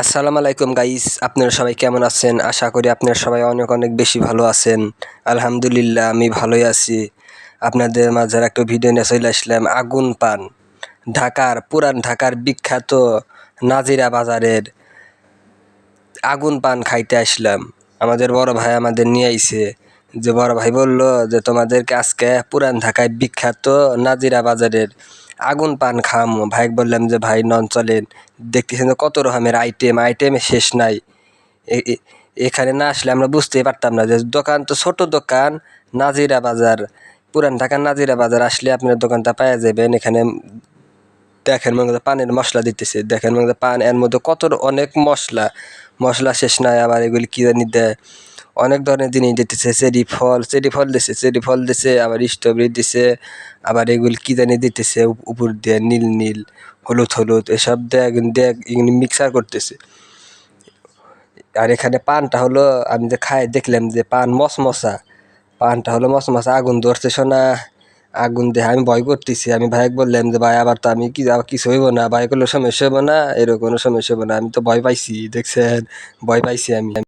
আসসালামু আলাইকুম গাইস, আপনারা সবাই কেমন আছেন? আশা করি আপনারা সবাই অনেক অনেক বেশি ভালো আছেন। আলহামদুলিল্লাহ আমি ভালোই আছি। আপনাদের মাঝে একটা ভিডিও নিয়ে চলে আসলাম। আগুন পান, পুরান ঢাকার বিখ্যাত নাজিরা বাজারের আগুন পান খাইতে আসলাম। আমাদের বড় ভাই আমাদের নিয়ে আইছে। যে বড় ভাই বলল যে তোমাদেরকে আজকে পুরান ঢাকায় বিখ্যাত নাজিরা বাজারের আগুন পান খাওয়ামু। ভাই বললাম যে ভাই নন চলেন, দেখতেছেন যে কত রকমের আইটেমে শেষ নাই। এখানে না আসলে আমরা বুঝতেই পারতাম না যে দোকান তো ছোট দোকান। নাজিরা বাজার, পুরান ঢাকার নাজিরা বাজার আসলে আপনার দোকানটা পাওয়া যাবেন। এখানে দেখেন মনে পানের মশলা দিতেছে, দেখেন মনে পান এর মধ্যে কত অনেক মশলা শেষ নাই। আবার এগুলি কি জানি দেয়, অনেক ধরনের জিনিস দিতেছে। চেরি ফল দিছে, আবার স্ট্রবেরি দিছে, আবার এগুলি কি জানি দিতেছে উপর দিয়ে নীল হলুদ এসব দেয় মিক্সার করতেছে। আর এখানে পানটা হলো, আমি যে খাই দেখলাম যে পানটা হলো মশমশা। আগুন ধরছে শোনা, আগুন দেখে আমি ভয় করতেছি। আমি ভাইকে বললাম যে ভাই আবার তো আমি আবার কিছু হইব না? ভাই করলো সমস্যা হইব না, এরকম কোনো সমস্যা হইব না। আমি তো ভয় পাইছি, দেখছেন ভয় পাইছি আমি।